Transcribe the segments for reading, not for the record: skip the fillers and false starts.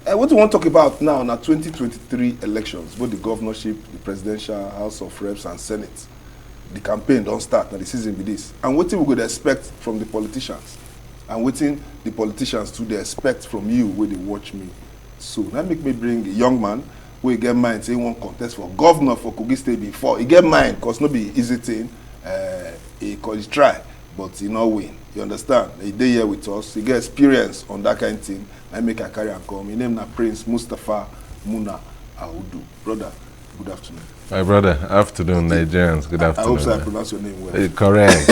What we want to talk about now, 2023 elections, both the governorship, the presidential, House of Reps, and Senate. The campaign don't start, now the season with this. And what we could expect from the politicians, and what the politicians to they expect from you when they watch me. So that make me bring a young man who get mind say he won't contest for governor for KOGI State before. He get mind, because no be easy thing. He try, but he not win. You understand? He dey here with us. He get experience on that kind of thing. I make a carry and come. His name na Prince MUSTAPHA Muna AUDU. Brother, good afternoon. My brother, afternoon, Nigerians. Good afternoon. I hope so I pronounce your name well. Correct.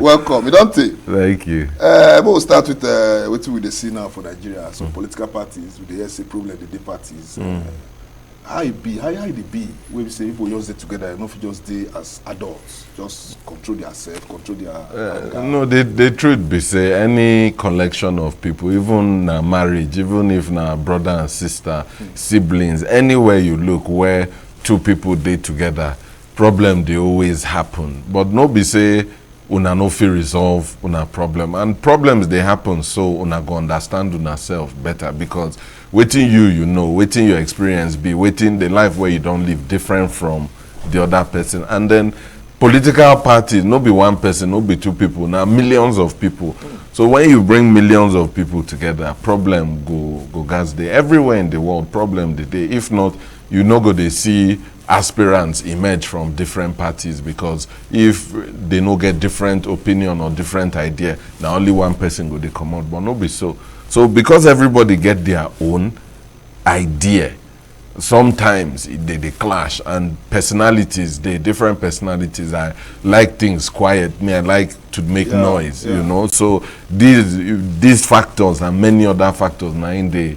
Welcome. You don't take. Thank you. We'll start with what we see now for Nigeria. Some political parties, with the SA problem, the parties. How it be? How it be? When we say people just stay together, not just stay as adults, just control themselves, control their. No, the truth be say any collection of people, even na marriage, even if na brother and sister, siblings, anywhere you look where two people dey together, problem they always happen. But no be say una no fit resolve una problem, and problems they happen so una go understand una self better, because waiting you know, waiting your experience be, waiting the life where you don't live different from the other person. And then political parties, no be one person, no be two people, now millions of people. So when you bring millions of people together, problem go gas day. Everywhere in the world, problem the day. If not, you no go they see aspirants emerge from different parties, because if they no get different opinion or different idea, now only one person go they come out, but no be so. So because everybody get their own idea, sometimes they clash, and personalities, they different personalities. I like things quiet, me I like to make noise, you know. So these factors and many other factors now they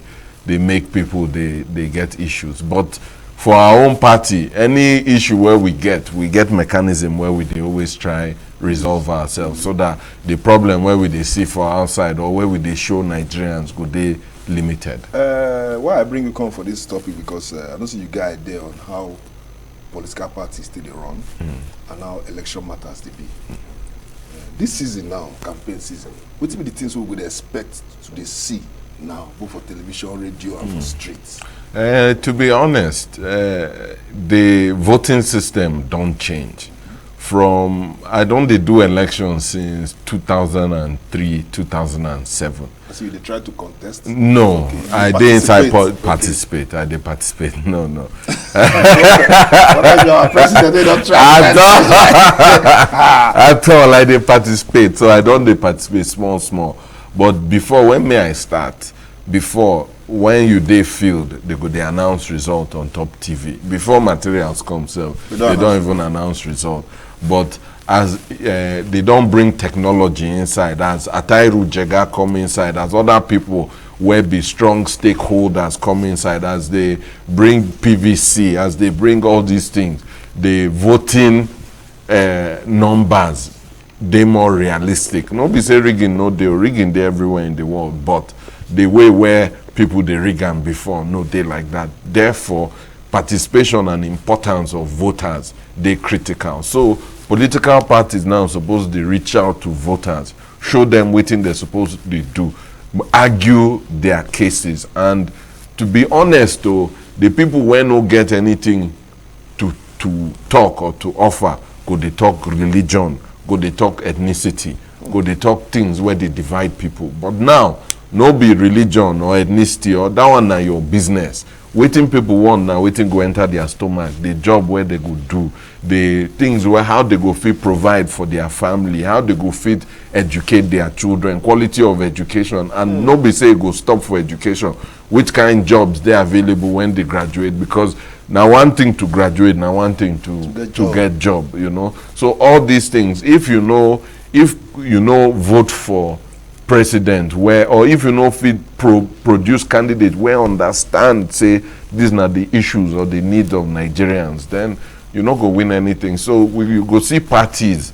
make people they get issues. But for our own party, any issue where we get mechanism where we always try resolve ourselves, so that the problem where we they see for outside or where we they show Nigerians go they limited. Why I bring you come for this topic, because I don't see you guide there on how political parties still they run and how election matters they be. This season now, campaign season, what be the things we would expect to see now, both for television, radio, and for streets? To be honest, the voting system don't change. From I don't do elections since 2003, 2007. So they try to contest? No, okay. I didn't participate. I didn't participate. No. President, they don't try. At all, I didn't participate. So I don't participate small. But before, when may I start? Before, when you dey field, they announce result on top TV. Before materials come, so they don't even announce result. But as they don't bring technology inside, as Atairu Jega come inside, as other people will be strong stakeholders come inside, as they bring PVC, as they bring all these things, the voting numbers, they more realistic. No be say rigging, no, they rigging there everywhere in the world, but the way where people they rig them before, no, they like that. Therefore, participation and importance of voters, they critical. So political parties now supposed to reach out to voters, show them what they're supposed to do, argue their cases. And to be honest though, the people when no get anything to talk or to offer, go they talk religion, go they talk ethnicity, go they talk things where they divide people. But now, no be religion or ethnicity or that one na your business. Waiting people want now, waiting go enter their stomach, the job where they go do, the things where how they go fit provide for their family, how they go fit educate their children, quality of education, and no be say go stop for education. Which kind jobs they available when they graduate, because now one thing to graduate, now one thing to get job, you know. So all these things, if you know vote for president where, or if you know fit produce candidate where understand say these are the issues or the needs of Nigerians, then you not go win anything. So you go see parties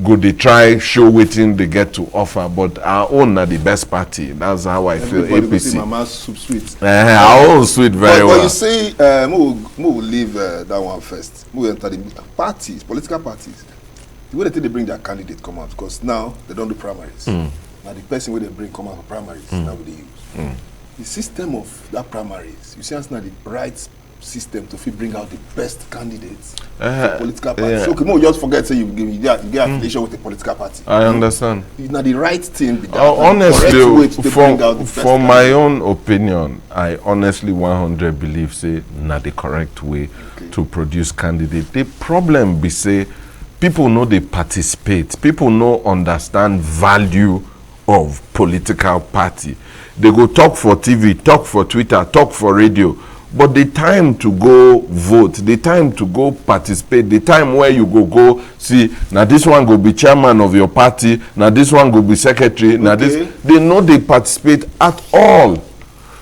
go they try show waiting they get to offer, but our own are the best party. That's how I feel. APC. Mama's soup sweet. Our own sweet very well. But you say we'll leave that one first. We'll enter the parties, political parties. The way they bring their candidate come out, because now they don't do primaries. Now the person where they bring come out for primaries, now they use. the system of that primaries, you see, that's not the right system to fit bring out the best candidates for political parties. So, okay, just forget say you get affiliation with a political party. I understand. It's not the right thing. Honestly, for my own opinion, I honestly 100 believe say not the correct way to produce candidate. The problem be say people know they participate. People know understand value of political party. They go talk for TV, talk for Twitter, talk for radio. But the time to go vote, the time to go participate, the time where you go see, now this one go be chairman of your party, now this one go be secretary, now this, they know they participate at all.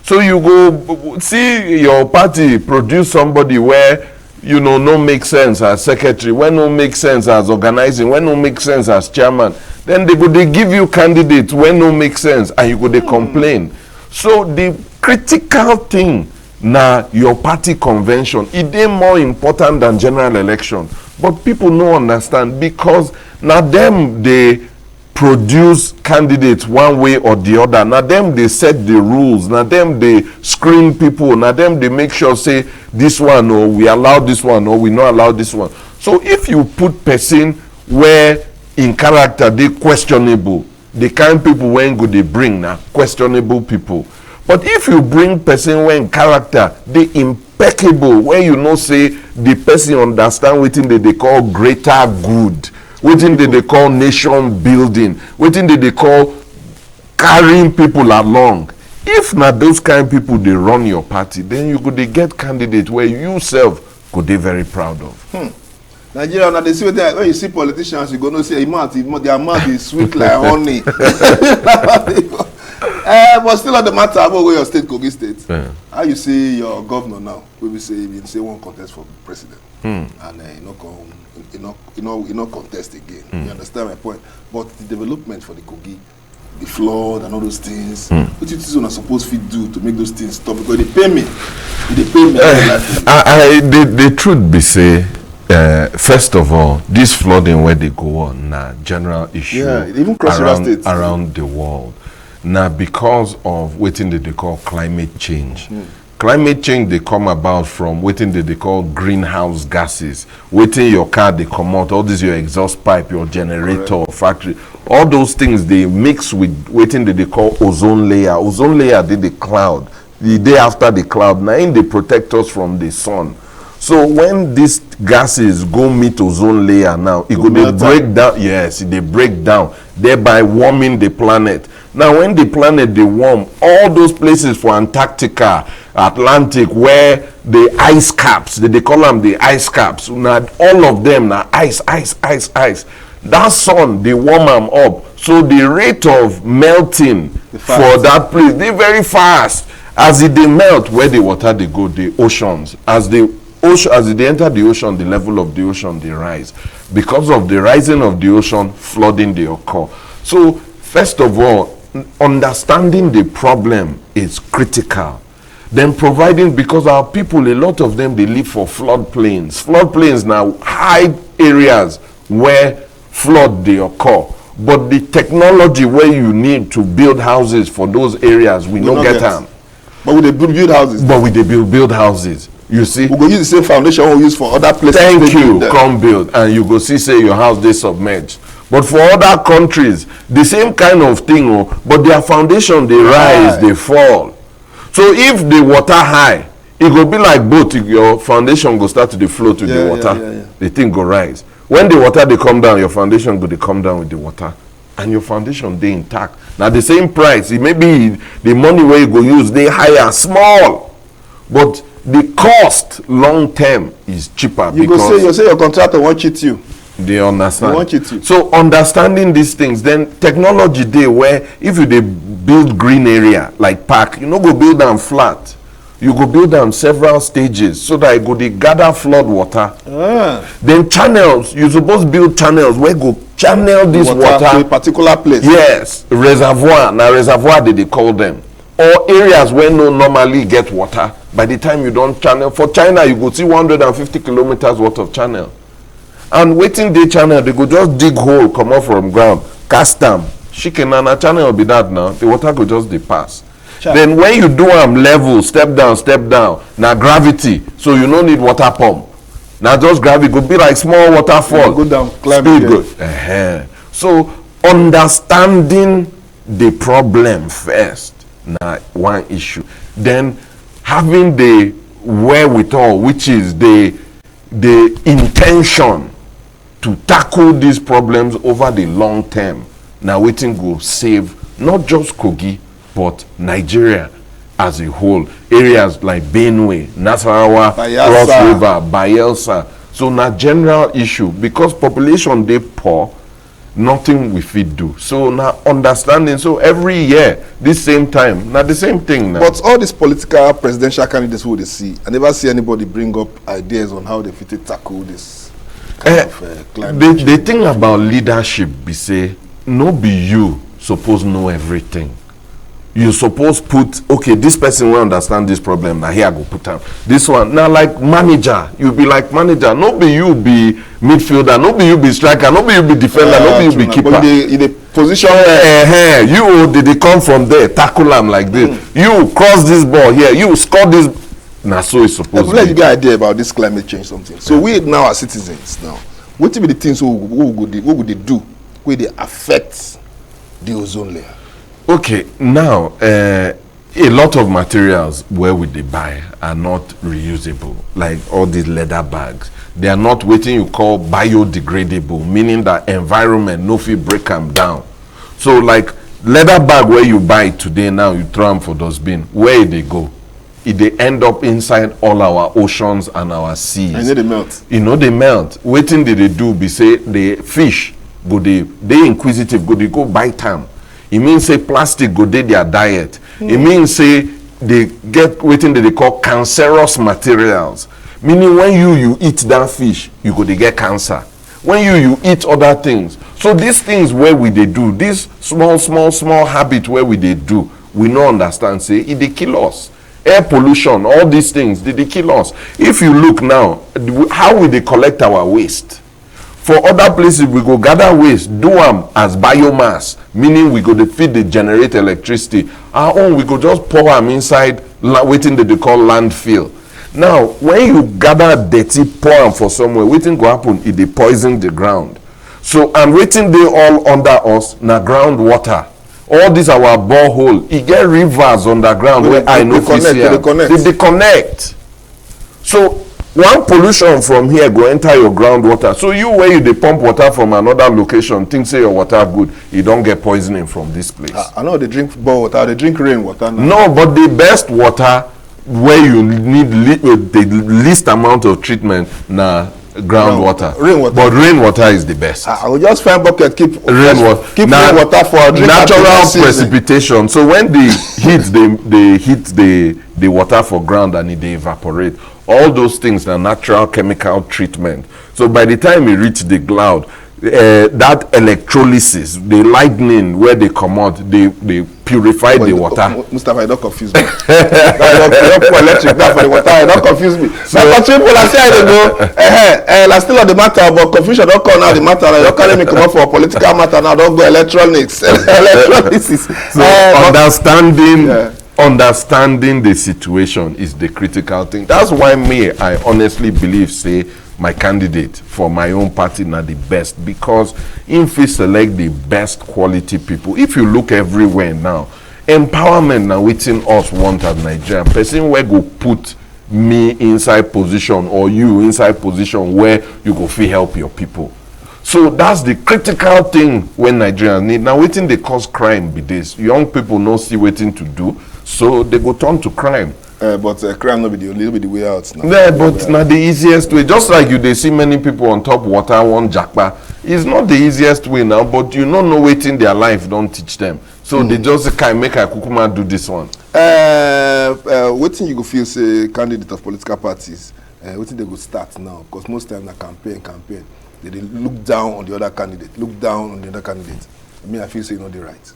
So you go see your party produce somebody where, you know, no make sense as secretary, when no make sense as organizing, when no make sense as chairman, then they give you candidates when no make sense and you go they complain. So the critical thing, now your party convention, it is more important than general election. But people no understand because now them they produce candidates one way or the other. Now them they set the rules. Now them they screen people. Now them they make sure say this one or we allow this one or we not allow this one. So if you put person where in character they questionable, the kind people when go they bring now questionable people. But if you bring person when character, the impeccable, when you know say the person understand what they call greater good, what they call nation building, what they call carrying people along. If not those kind of people they run your party, then you could get candidate where you yourself could be very proud of. Nigeria, now they see that when you see politicians, you go no say their mouth is sweet like honey. But still on the matter about where your state, Kogi State, how you see your governor now? We will say one contest for president, and you not contest again. You understand my point? But the development for the Kogi, the flood and all those things, what you are supposed to do to make those things stop? Because they pay me. The truth be say, first of all, this flooding where they go on now, general issue even around the world. Now, because of what they call climate change. Climate change, they come about from what they call greenhouse gases. Waiting your car, they come out, all this your exhaust pipe, your generator, factory. All those things, they mix with what they call ozone layer. Ozone layer, the cloud. The day after the cloud, now they protect us from the sun. So when these gases go meet ozone layer now, it go they break down. Yes, they break down, thereby warming the planet. Now, when the planet they warm, all those places for Antarctica, Atlantic, where the ice caps, they call them the ice caps. Now, all of them now ice. That sun they warm them up, so the rate of melting for that place they very fast. As they melt, where the water they go, the oceans. As they enter the ocean, the level of the ocean they rise. Because of the rising of the ocean, flooding they occur. So first of all, understanding the problem is critical. Then providing, because our people, a lot of them, they live for floodplains. Floodplains now, high areas where flood they occur. But the technology where you need to build houses for those areas, we don't get them. But we build houses. But we build houses. You see, we go use the same foundation we use for other places. Thank you. Come build, and you go see say your house they submerged. But for other countries, the same kind of thing, but their foundation they rise, they fall. So if the water high, it will be like boat. Your foundation go start to float with the water. The thing go rise. When the water they come down, your foundation go they come down with the water, and your foundation they intact. Now the same price, it may be the money where you go use they higher, small, but the cost long term is cheaper. You say your contractor won't cheat you. They understand. They want you to. So understanding these things, then technology day where if you they build green area like park, you no go build them flat. You go build them several stages so that you go they gather flood water. Then channels, you supposed build channels where go channel this water to a particular place. Yes, reservoir. Now reservoir they call them. Or areas where no normally get water. By the time you don't channel, for China you go see 150 kilometers worth of channel. And waiting the channel, they go just dig hole, come off from ground, cast them. Chicken and a channel will be that now. The water go just they pass. Then when you do level, step down, now gravity, so you don't need water pump. Now just gravity could be like small waterfall. Go down, climb speed again. Good. So understanding the problem first, now one issue. Then having the wherewithal, which is the intention to tackle these problems over the long term. Now waiting go save not just Kogi, but Nigeria as a whole. Areas like Benue, Nasarawa, Cross River, Bayelsa. So na general issue, because population they poor, nothing we fit do. So now understanding, so every year, this same time, not the same thing now. But all these political presidential candidates who they see, I never see anybody bring up ideas on how they fit to tackle this kind of climate. The thing about leadership be say, no be you suppose know everything. You suppose put, okay, this person will understand this problem, now here I go put them. This one, now like manager, you be like manager, no be you be midfielder, no be you be striker, no be you be defender, no be you be keeper. But in the position you did they come from there, tackle them like this. You cross this ball here, you score this. Now so it's supposed to be. You get idea about this climate change something. So we now are citizens now. What will be the things what would they do where they affect the ozone layer? Okay, now a lot of materials where we they buy are not reusable, like all these leather bags. They are not what you call biodegradable, meaning that environment no fit break them down. So like leather bag where you buy today, now you throw them for dustbin, where they go? They end up inside all our oceans and our seas. And they melt. You know they melt. Waiting did they do be say the fish go they inquisitive go they go bite them. It means say plastic go dey their diet. It means say they get waiting that they call cancerous materials. Meaning when you eat that fish, you go they get cancer. When you eat other things. So these things where we they do, this small habit where we they do, we no understand say it they kill us. Air pollution, all these things, they kill us. If you look now, how will they collect our waste? For other places, we go gather waste, do them as biomass, meaning we go to feed the generate electricity. Our own, we go just pour them inside, waiting that they call landfill. Now, when you gather dirty, pour them for somewhere, waiting go happen, it they poison the ground. So, and waiting they all under us, na groundwater. All this our borehole, it get rivers underground where I know they connect. So, one pollution from here go enter your groundwater. So you where you they pump water from another location, think say your water good, you don't get poisoning from this place. I know they drink bore water, they drink rain water now. No, but the best water where you need the least amount of treatment na groundwater. Rainwater. But rainwater is the best. I will just find bucket, keep rainwater. Keep rainwater for natural precipitation. So when they hit the water for ground and they evaporate. All those things are natural chemical treatment. So by the time you reach the cloud, that electrolysis, the lightning where they come out, they purify the water. Mustapha, you don't confuse me. Don't put electric now for the water. You don't confuse me. So people are saying, I don't know. I'm still on the matter, but confusion don't call now the matter. Don't call me come up for a political matter now. Don't go electronics. Electrolysis. So understanding the situation is the critical thing. That's why I honestly believe say my candidate for my own party not the best, because if we select the best quality people, if you look everywhere now, empowerment now within us want as Nigeria. Person where go put me inside position or you inside position where you go feel help your people. So that's the critical thing when Nigerians need. Now waiting they cause crime be this. Young people no see waiting to do. So they go turn to crime. But crime not be the way out now. Yeah, but not the easiest way. Just like they see many people on top water, one jackpot. It's not the easiest way now, but you don't know waiting their life, don't teach them. So they just can make a kukuma do this one. Waiting you go feel say candidate of political parties, waiting they go start now. Because most time na campaign. They look down on the other candidate, I mean, I feel say not the right.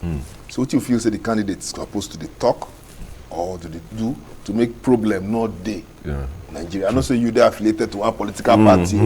So what you feel say the candidate is supposed to talk or do they do to make problem not day? Yeah. Nigeria. I know say you they affiliated to one political party.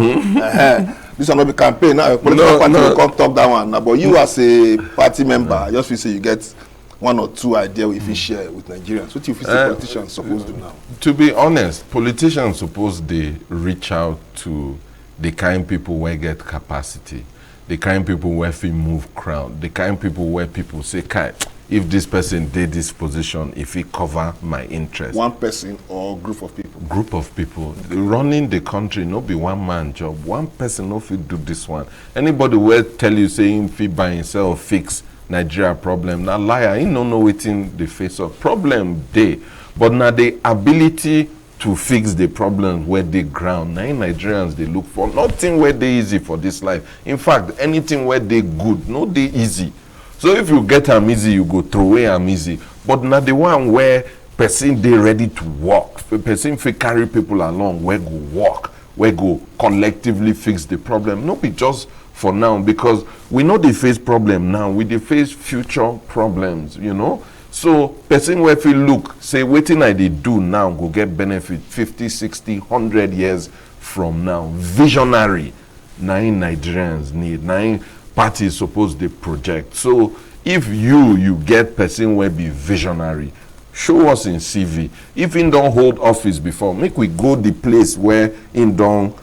This will not be campaign now. A political party will come talk that one. Now, but you as a party member, I just feel say you get one or two ideas if you share with Nigerians? What do you feel politicians supposed to do now? To be honest, politicians suppose they reach out to the kind people where get capacity, the kind people where fit move crowd, the kind people where people say, "Kai, if this person did this position, if he cover my interest." One person or group of people? Group of people. Running the country, no be one man job. One person no fit do this one. Anybody will tell you saying fit by himself fix Nigeria problem, na liar. He no know wetin the face of problem dey. But now the ability to fix the problems where they ground, now Nigerians they look for. Nothing where they easy for this life. In fact, anything where they good, no they easy. So if you get am easy, you go throw away am easy. But now the one where person they ready to work, person fit carry people along, where go work, where go collectively fix the problem. No be just for now, because we know they face problem now, we dey face future problems, you know. So person where feel look, say wetin I dey do now go get benefit 50, 60, 100 years from now. Visionary, na in Nigerians need, na in parties suppose dey project. So if you get person where be visionary, show us in CV. If he don't hold office before, make we go the place where he don't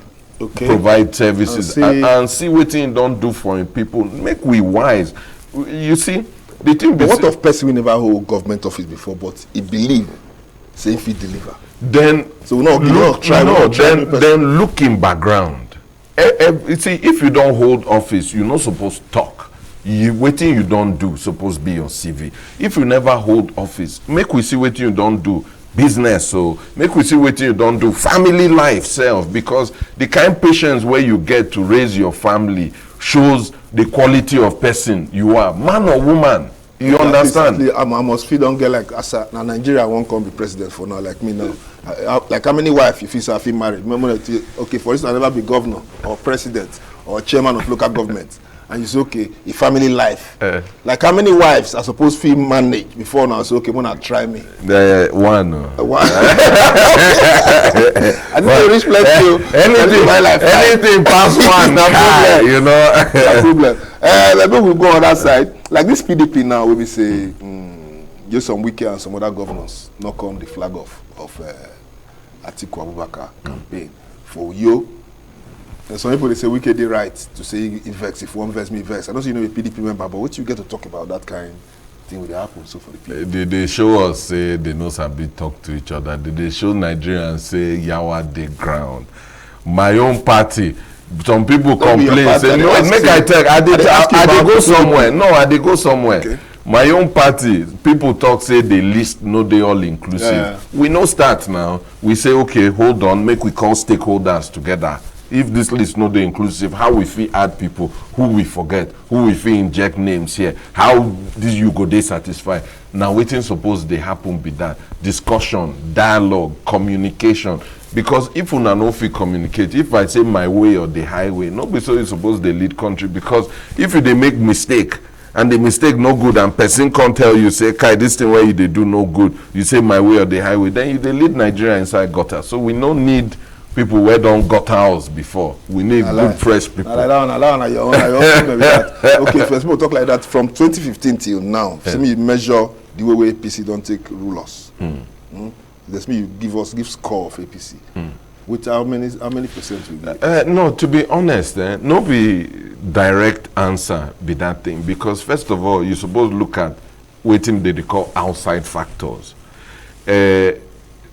provide services and see what he don't do for him people. Make we wise. You see, the thing. But what of person we never hold government office before, but he believe, say if he deliver. Then so then look in background. You see, if you don't hold office, you're not supposed to talk. Waiting you don't do supposed to be your CV. If you never hold office, make we see what you don't do business. So make we see what you don't do family life self, because the kind patience where you get to raise your family shows the quality of person you are, man or woman. You understand? I must feel don't get like as a now Nigeria won't come be president for now like me now. Like how many wives if you feel married? Remember that, okay, for instance, I never be governor or president or chairman of local government. And you say, okay, a family life. Like how many wives are supposed to manage before now? Say, okay, wanna try me? One. One. I need to reach plenty. Anything past one, you know. No problem. Let me go on that side. Like this PDP now, we say, just some Wike and some other governors knock on the flag of Atiku Abubakar campaign for you. And some people they say Wike they right to say vex if one vex me vex. I don't see you know a PDP member, but what you get to talk about that kind of thing will happen so for the people. They show us say they know some talk to each other. They show Nigerians say yawa the ground. My own party. Some people complain say no, make I tell I dey go somewhere. No, I dey go somewhere. Okay. My own party, people talk say the list no they all inclusive. Yeah. We no start now. We say okay, hold on, make we call stakeholders together. If this list no they inclusive, how we fit add people, who we forget, who we fit inject names here, how this you go they satisfy. Now waiting suppose they happen be that discussion, dialogue, communication. Because if una no fit communicate, if I say my way or the highway, nobody so you suppose they lead country. Because if you they make mistake and the mistake no good and person can't tell you say Kai this thing where you they do no good, you say my way or the highway, then you they lead Nigeria inside gutter. So we no need people where don't got house before. We need good fresh people. Okay, first we'll talk like that from 2015 till now. See me measure the way APC don't take rulers. That's me you give score of APC. With how many percent we get? No, to be honest, no be direct answer be that thing, because first of all you suppose look at what they call outside factors.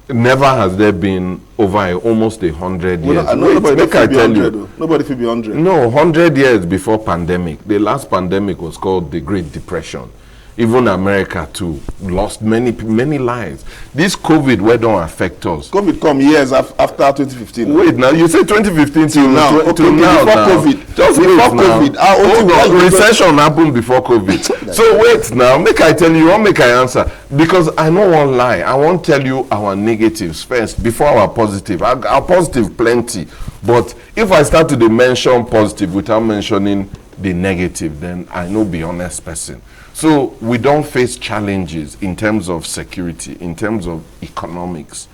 Never has there been over almost 100 years. Well, nobody will be 100. No, 100 years before pandemic. The last pandemic was called the Great Depression. Even America too lost many lives. This COVID, where don't affect us? COVID come years after 2015. Wait, now you say 2015 till now. Okay, before COVID. Just before COVID. Recession happened before COVID. So wait now, make I tell you, or make I answer, because I no one lie. I won't tell you our negatives first before our positive. Our positive plenty, but if I start to mention positive without mentioning the negative, then I no be honest person. So we don't face challenges in terms of security, in terms of economics,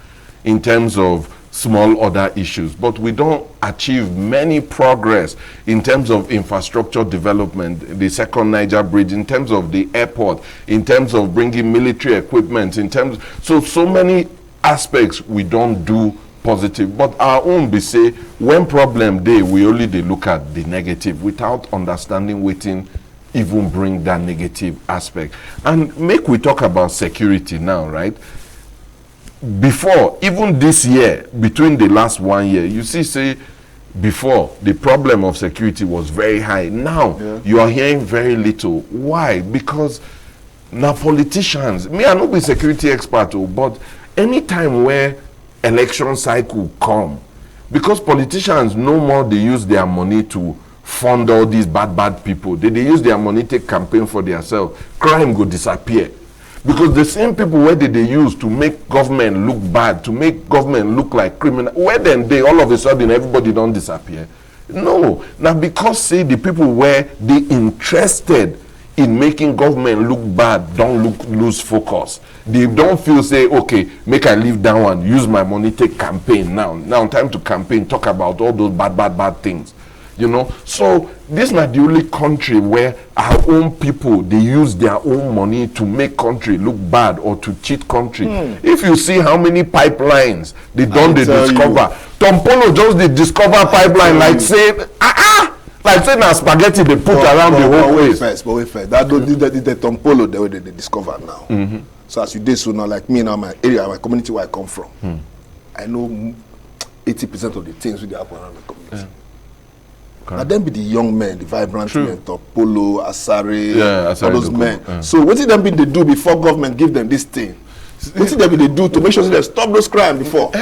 in terms of small other issues, but we don't achieve many progress in terms of infrastructure development, the second Niger bridge, in terms of the airport, in terms of bringing military equipment, in terms, so many aspects we don't do positive. But our own be say, when problem dey, we only dey look at the negative without understanding wetin even bring that negative aspect. And make we talk about security now, right? Before, even this year, between the last 1 year, you see, say, before, the problem of security was very high. Now, you are hearing very little. Why? Because now politicians, me, I no be security expert, but anytime where election cycle come, because politicians no more, they use their money to fund all these bad people. They use their money to campaign for themselves. Crime go disappear. Because the same people where they use to make government look bad, to make government look like criminal, where then they all of a sudden everybody don't disappear? No. Now because say the people where they interested in making government look bad don't lose focus. They don't feel say, okay, make I leave that one, use my money, take campaign now. Now time to campaign, talk about all those bad things. You know, so this is not the only country where our own people, they use their own money to make country look bad or to cheat country. If you see how many pipelines they discover, Tom Polo just they discover pipeline like say, like say now spaghetti they put around the whole place. But wait first, that don't the Tom Polo the way they discover now. So as you did so now, like me now, my area, my community where I come from, I know 80% of the things that happen around the community. Now them be the young men, the vibrant men, Polo, Asare, all those men. So what did them be they do before government give them this thing? What did they do to make sure they stop those crimes before?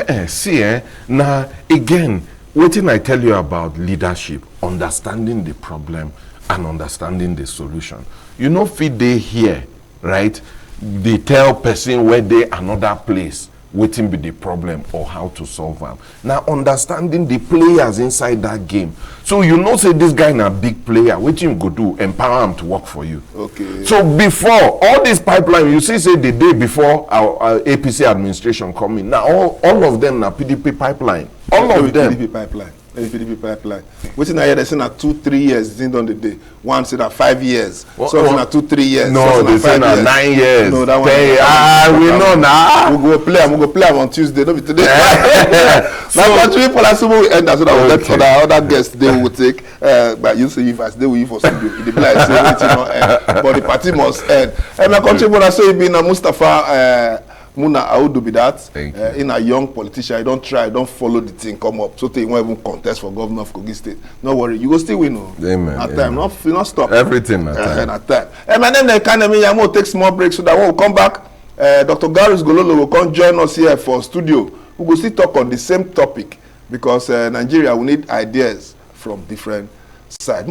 Now again, what did I tell you about leadership, understanding the problem and understanding the solution? You know, fit they here, right? They tell person where they another place. Waiting be the problem or how to solve them. Now understanding the players inside that game. So you know say this guy na big player, what you go do? Empower him to work for you. Okay. So before all this pipeline, you see say the day before our APC administration come in. Now all of them na PDP pipeline. All of them. PDP pipeline. PDP pipeline. Waiting I hear they say na 2-3 years in on the day. One say that 5 years. Some na 2-3 years. No, they say na 9 years. No, that one. We know now. We go play on Tuesday. No be today. Now country policy will end so that we let other guests they will take. But you say if I stay with you for studio, it be like say waiting not end. But the party must end. And my country policy say it be na MUSTAPHA. Muna AUDU be that in a young politician, you don't try, don't follow the thing come up. So you won't even contest for governor of KOGI State. No worry, you go still win. Amen. At time, not stop. Everything at time. And my name is Ekanem. I'm going to take small break so that when we come back, Dr. Garris Gololo will come join us here for studio. We will still talk on the same topic because Nigeria will need ideas from different sides.